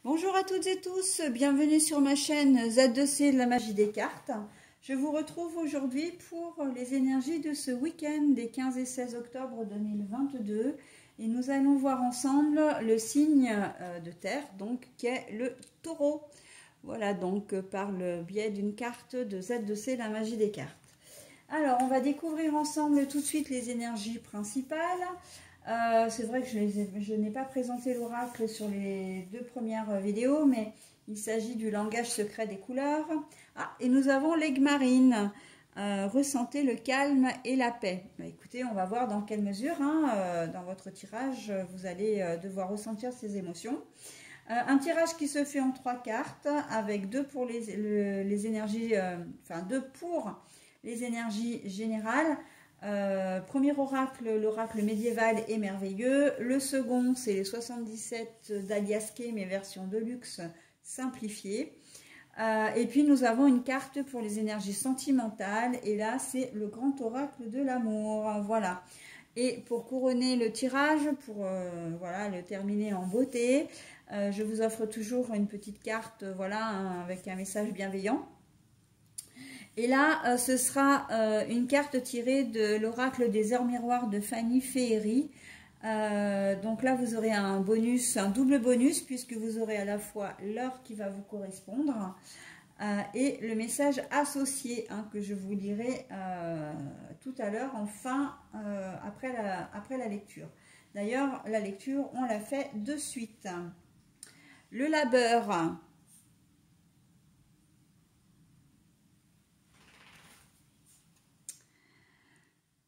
Bonjour à toutes et tous, bienvenue sur ma chaîne Z2C de la magie des cartes. Je vous retrouve aujourd'hui pour les énergies de ce week-end des 15 et 16 octobre 2022. Et nous allons voir ensemble le signe de terre, donc qui est le taureau. Voilà, donc par le biais d'une carte de Z2C de la magie des cartes. Alors, on va découvrir ensemble tout de suite les énergies principales. C'est vrai que je n'ai pas présenté l'oracle sur les deux premières vidéos, mais il s'agit du langage secret des couleurs. Ah, et nous avons l'aigle marine. Ressentez le calme et la paix. Bah, écoutez, on va voir dans quelle mesure, dans votre tirage, vous allez devoir ressentir ces émotions. Un tirage qui se fait en 3 cartes, avec deux pour les énergies, deux pour les énergies générales. Premier oracle, l'oracle médiéval est merveilleux. Le second, c'est les 77 d'Alias Kay, mais version de luxe simplifiée. Et puis nous avons une carte pour les énergies sentimentales. Et là, c'est le grand oracle de l'amour. Voilà. Et pour couronner le tirage, pour voilà, le terminer en beauté, je vous offre toujours une petite carte, voilà, avec un message bienveillant. Et là, ce sera une carte tirée de l'oracle des heures miroirs de Fanny Féerie. Donc là, vous aurez un bonus, un double bonus, puisque vous aurez à la fois l'heure qui va vous correspondre et le message associé que je vous lirai tout à l'heure, après la lecture. D'ailleurs, la lecture, on l'a fait de suite. Le labeur.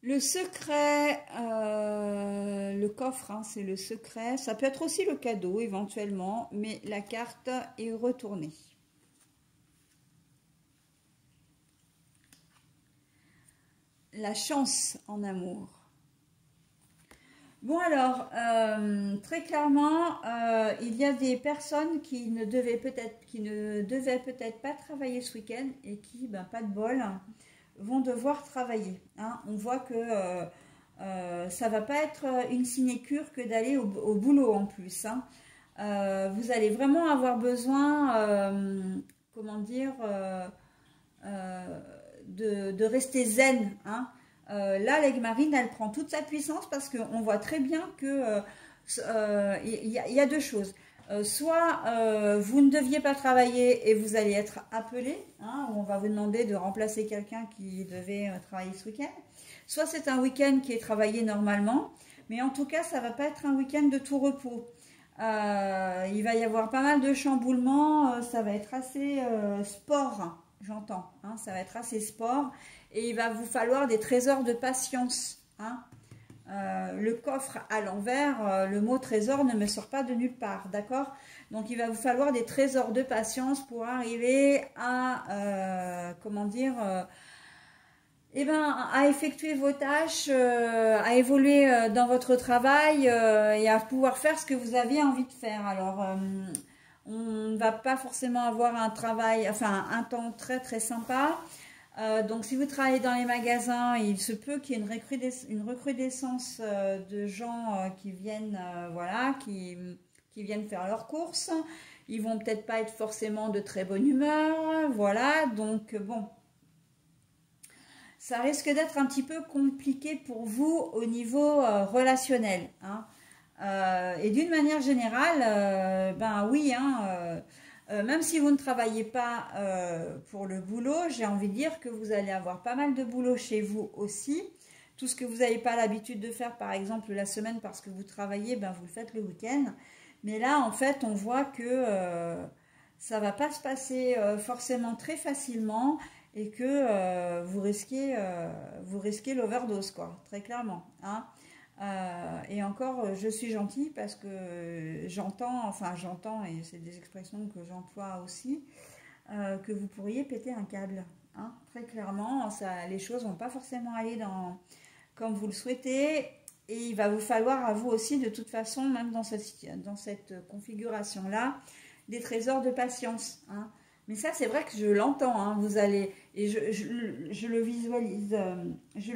Le secret, le coffre, c'est le secret. Ça peut être aussi le cadeau éventuellement, mais la carte est retournée. La chance en amour. Bon alors, très clairement, il y a des personnes qui ne devaient peut-être pas travailler ce week-end et qui, pas de bol, vont devoir travailler. On voit que ça va pas être une sinécure que d'aller au boulot en plus. Vous allez vraiment avoir besoin, comment dire, de rester zen. Là, l'aigle marine, elle prend toute sa puissance parce qu'on voit très bien que y a deux choses. Soit vous ne deviez pas travailler et vous allez être appelé, où on va vous demander de remplacer quelqu'un qui devait travailler ce week-end. Soit c'est un week-end qui est travaillé normalement, mais en tout cas, ça ne va pas être un week-end de tout repos. Il va y avoir pas mal de chamboulements, ça va être assez sport, j'entends. Ça va être assez sport et il va vous falloir des trésors de patience. Le coffre à l'envers, le mot trésor ne me sort pas de nulle part, d'accord? Donc il va vous falloir des trésors de patience pour arriver à, comment dire, à effectuer vos tâches, à évoluer dans votre travail et à pouvoir faire ce que vous aviez envie de faire. Alors, on ne va pas forcément avoir un travail, un temps très très sympa. Donc si vous travaillez dans les magasins, il se peut qu'il y ait une recrudescence de gens qui viennent, qui viennent faire leurs courses. Ils vont peut-être pas être forcément de très bonne humeur, voilà. Donc bon, ça risque d'être un petit peu compliqué pour vous au niveau relationnel. Et d'une manière générale, oui, même si vous ne travaillez pas pour le boulot, j'ai envie de dire que vous allez avoir pas mal de boulot chez vous aussi. Tout ce que vous n'avez pas l'habitude de faire, par exemple, la semaine parce que vous travaillez, vous le faites le week-end. Mais là, en fait, on voit que ça ne va pas se passer forcément très facilement et que vous risquez l'overdose, quoi, très clairement. Et encore, je suis gentille parce que j'entends, et c'est des expressions que j'emploie aussi, que vous pourriez péter un câble. Très clairement, les choses ne vont pas forcément aller comme vous le souhaitez. Et il va vous falloir à vous aussi, de toute façon, même dans cette configuration-là, des trésors de patience. Mais ça, c'est vrai que je l'entends. Vous allez, et je le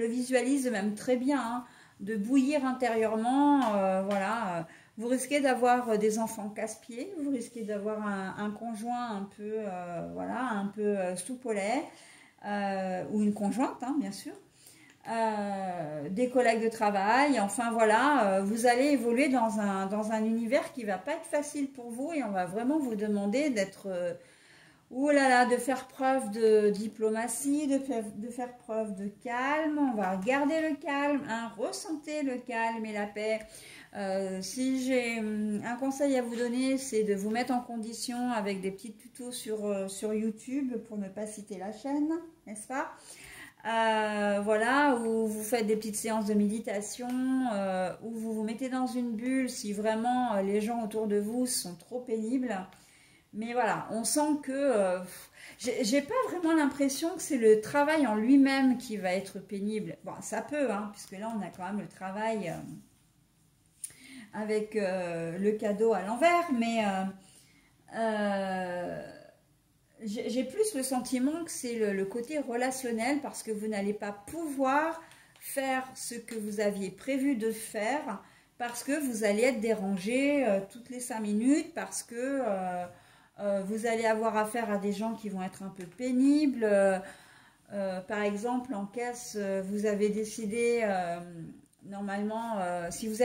visualise même très bien. De bouillir intérieurement, Vous risquez d'avoir des enfants casse-pieds, vous risquez d'avoir un conjoint un peu, voilà, un peu soupe au lait, ou une conjointe, hein, bien sûr. Des collègues de travail, enfin voilà, vous allez évoluer dans un univers qui va pas être facile pour vous et on va vraiment vous demander d'être, ouh là là, de faire preuve de diplomatie, de faire preuve de calme. On va garder le calme, hein, ressentez le calme et la paix. Si j'ai un conseil à vous donner, c'est de vous mettre en condition avec des petits tutos sur YouTube, pour ne pas citer la chaîne, n'est-ce pas? Voilà, où vous faites des petites séances de méditation, où vous vous mettez dans une bulle si vraiment les gens autour de vous sont trop pénibles. Mais voilà, on sent que j'ai pas vraiment l'impression que c'est le travail en lui-même qui va être pénible. Bon, ça peut, hein, puisque là on a quand même le travail avec le cadeau à l'envers, mais j'ai plus le sentiment que c'est le côté relationnel, parce que vous n'allez pas pouvoir faire ce que vous aviez prévu de faire, parce que vous allez être dérangé toutes les 5 minutes, parce que vous allez avoir affaire à des gens qui vont être un peu pénibles. Par exemple, en caisse, vous avez décidé, normalement, si vous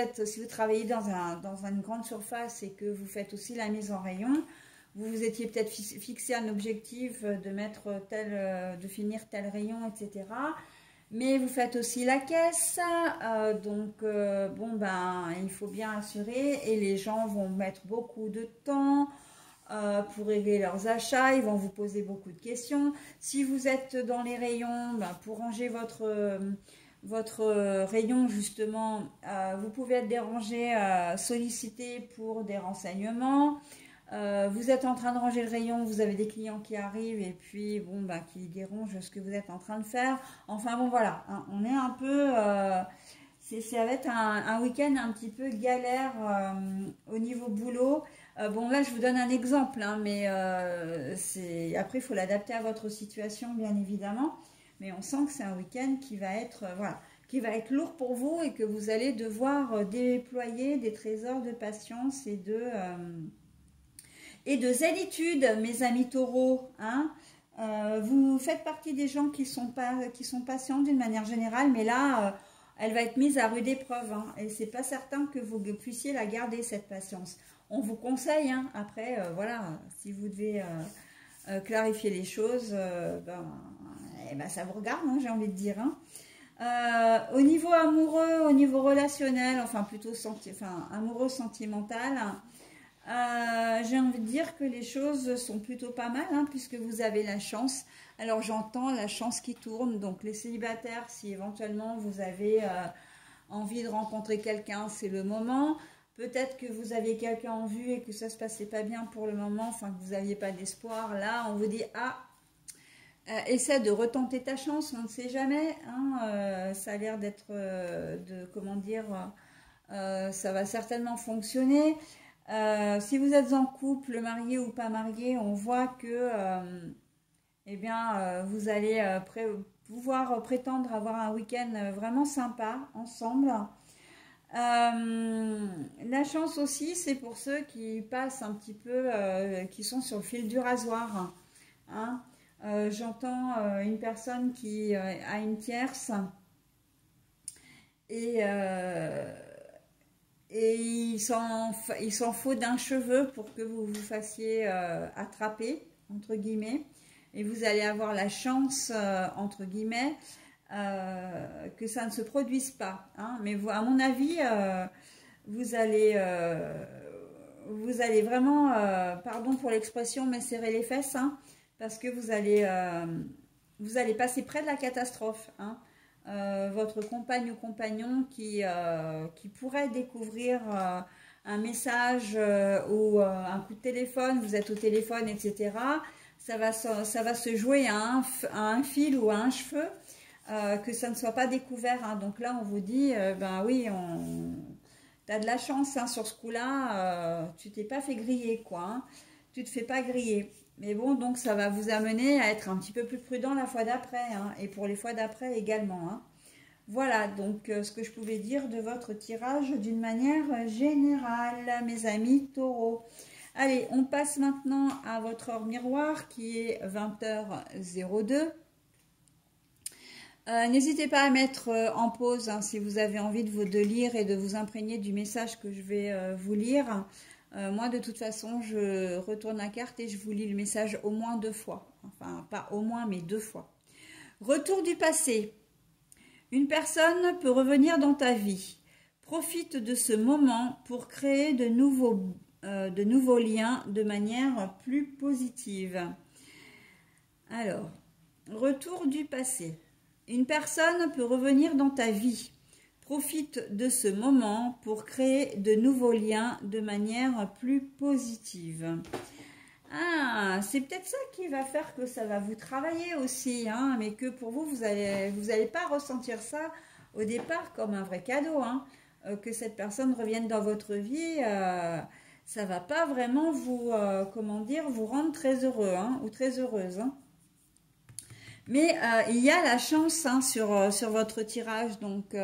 travaillez dans une grande surface et que vous faites aussi la mise en rayon, vous vous étiez peut-être fixé un objectif de finir tel rayon, etc. Mais vous faites aussi la caisse, donc bon ben il faut bien assurer, et les gens vont mettre beaucoup de temps pour régler leurs achats, ils vont vous poser beaucoup de questions. Si vous êtes dans les rayons, ben, pour ranger votre rayon justement, vous pouvez être dérangé, sollicité pour des renseignements. Vous êtes en train de ranger le rayon, vous avez des clients qui arrivent et puis bon bah qui dérangent ce que vous êtes en train de faire. Enfin bon voilà, hein, on est un peu, ça va être un week-end un petit peu galère au niveau boulot. Bon là je vous donne un exemple, hein, mais après il faut l'adapter à votre situation bien évidemment. Mais on sent que c'est un week-end qui va être voilà, qui va être lourd pour vous et que vous allez devoir déployer des trésors de patience et de zélitude, mes amis taureaux, hein. Vous faites partie des gens qui sont patients d'une manière générale, mais là, elle va être mise à rude épreuve, hein, et c'est pas certain que vous puissiez la garder, cette patience. On vous conseille, hein, après, voilà, si vous devez clarifier les choses, ben, ça vous regarde, hein, j'ai envie de dire, hein. Au niveau amoureux, au niveau relationnel, enfin plutôt amoureux, sentimental, j'ai envie de dire que les choses sont plutôt pas mal, hein, puisque vous avez la chance. Alors j'entends la chance qui tourne, donc les célibataires, si éventuellement vous avez envie de rencontrer quelqu'un, c'est le moment. Peut-être que vous aviez quelqu'un en vue et que ça se passait pas bien pour le moment, enfin que vous n'aviez pas d'espoir. Là, on vous dit, ah, essaie de retenter ta chance, on ne sait jamais, hein, ça a l'air d'être, comment dire, ça va certainement fonctionner. Si vous êtes en couple, marié ou pas marié, on voit que eh bien, vous allez pouvoir prétendre avoir un week-end vraiment sympa ensemble. La chance aussi, c'est pour ceux qui passent un petit peu, qui sont sur le fil du rasoir, hein. J'entends une personne qui a une tierce et il s'en faut d'un cheveu pour que vous vous fassiez attraper, entre guillemets. Et vous allez avoir la chance, entre guillemets, que ça ne se produise pas, hein. Mais vous, à mon avis, vous allez vraiment, pardon pour l'expression, mais serrer les fesses, hein, parce que vous allez passer près de la catastrophe, hein. Votre compagne ou compagnon qui pourrait découvrir un message ou un coup de téléphone, vous êtes au téléphone, etc. Ça va se jouer à un fil ou à un cheveu, que ça ne soit pas découvert, hein. Donc là, on vous dit, ben oui, tu as de la chance, hein, sur ce coup-là, tu t'es pas fait griller, quoi, hein. Tu te fais pas griller. Mais bon, donc ça va vous amener à être un petit peu plus prudent la fois d'après, hein, et pour les fois d'après également, hein. Voilà donc ce que je pouvais dire de votre tirage d'une manière générale, mes amis taureaux. Allez, on passe maintenant à votre heure miroir qui est 20h02. N'hésitez pas à mettre en pause hein, si vous avez envie de lire et de vous imprégner du message que je vais vous lire. Moi, de toute façon, je retourne la carte et je vous lis le message au moins 2 fois. Enfin, pas au moins, mais 2 fois. Retour du passé. Une personne peut revenir dans ta vie. Profite de ce moment pour créer de nouveaux liens de manière plus positive. Alors, retour du passé. Une personne peut revenir dans ta vie. Profite de ce moment pour créer de nouveaux liens de manière plus positive. Ah, c'est peut-être ça qui va faire que ça va vous travailler aussi, hein, mais que pour vous, vous allez pas ressentir ça au départ comme un vrai cadeau, hein, que cette personne revienne dans votre vie, ça va pas vraiment vous, comment dire, vous rendre très heureux, hein, ou très heureuse, hein. Mais il y a la chance hein, sur votre tirage. Donc,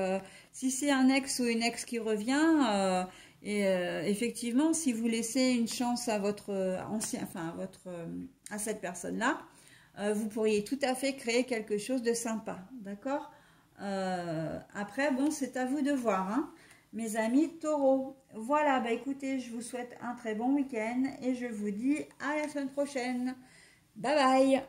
si c'est un ex ou une ex qui revient, effectivement, si vous laissez une chance à votre à cette personne-là, vous pourriez tout à fait créer quelque chose de sympa. D'accord? Après, bon, c'est à vous de voir, hein, mes amis taureaux. Voilà, bah écoutez, je vous souhaite un très bon week-end et je vous dis à la semaine prochaine. Bye bye!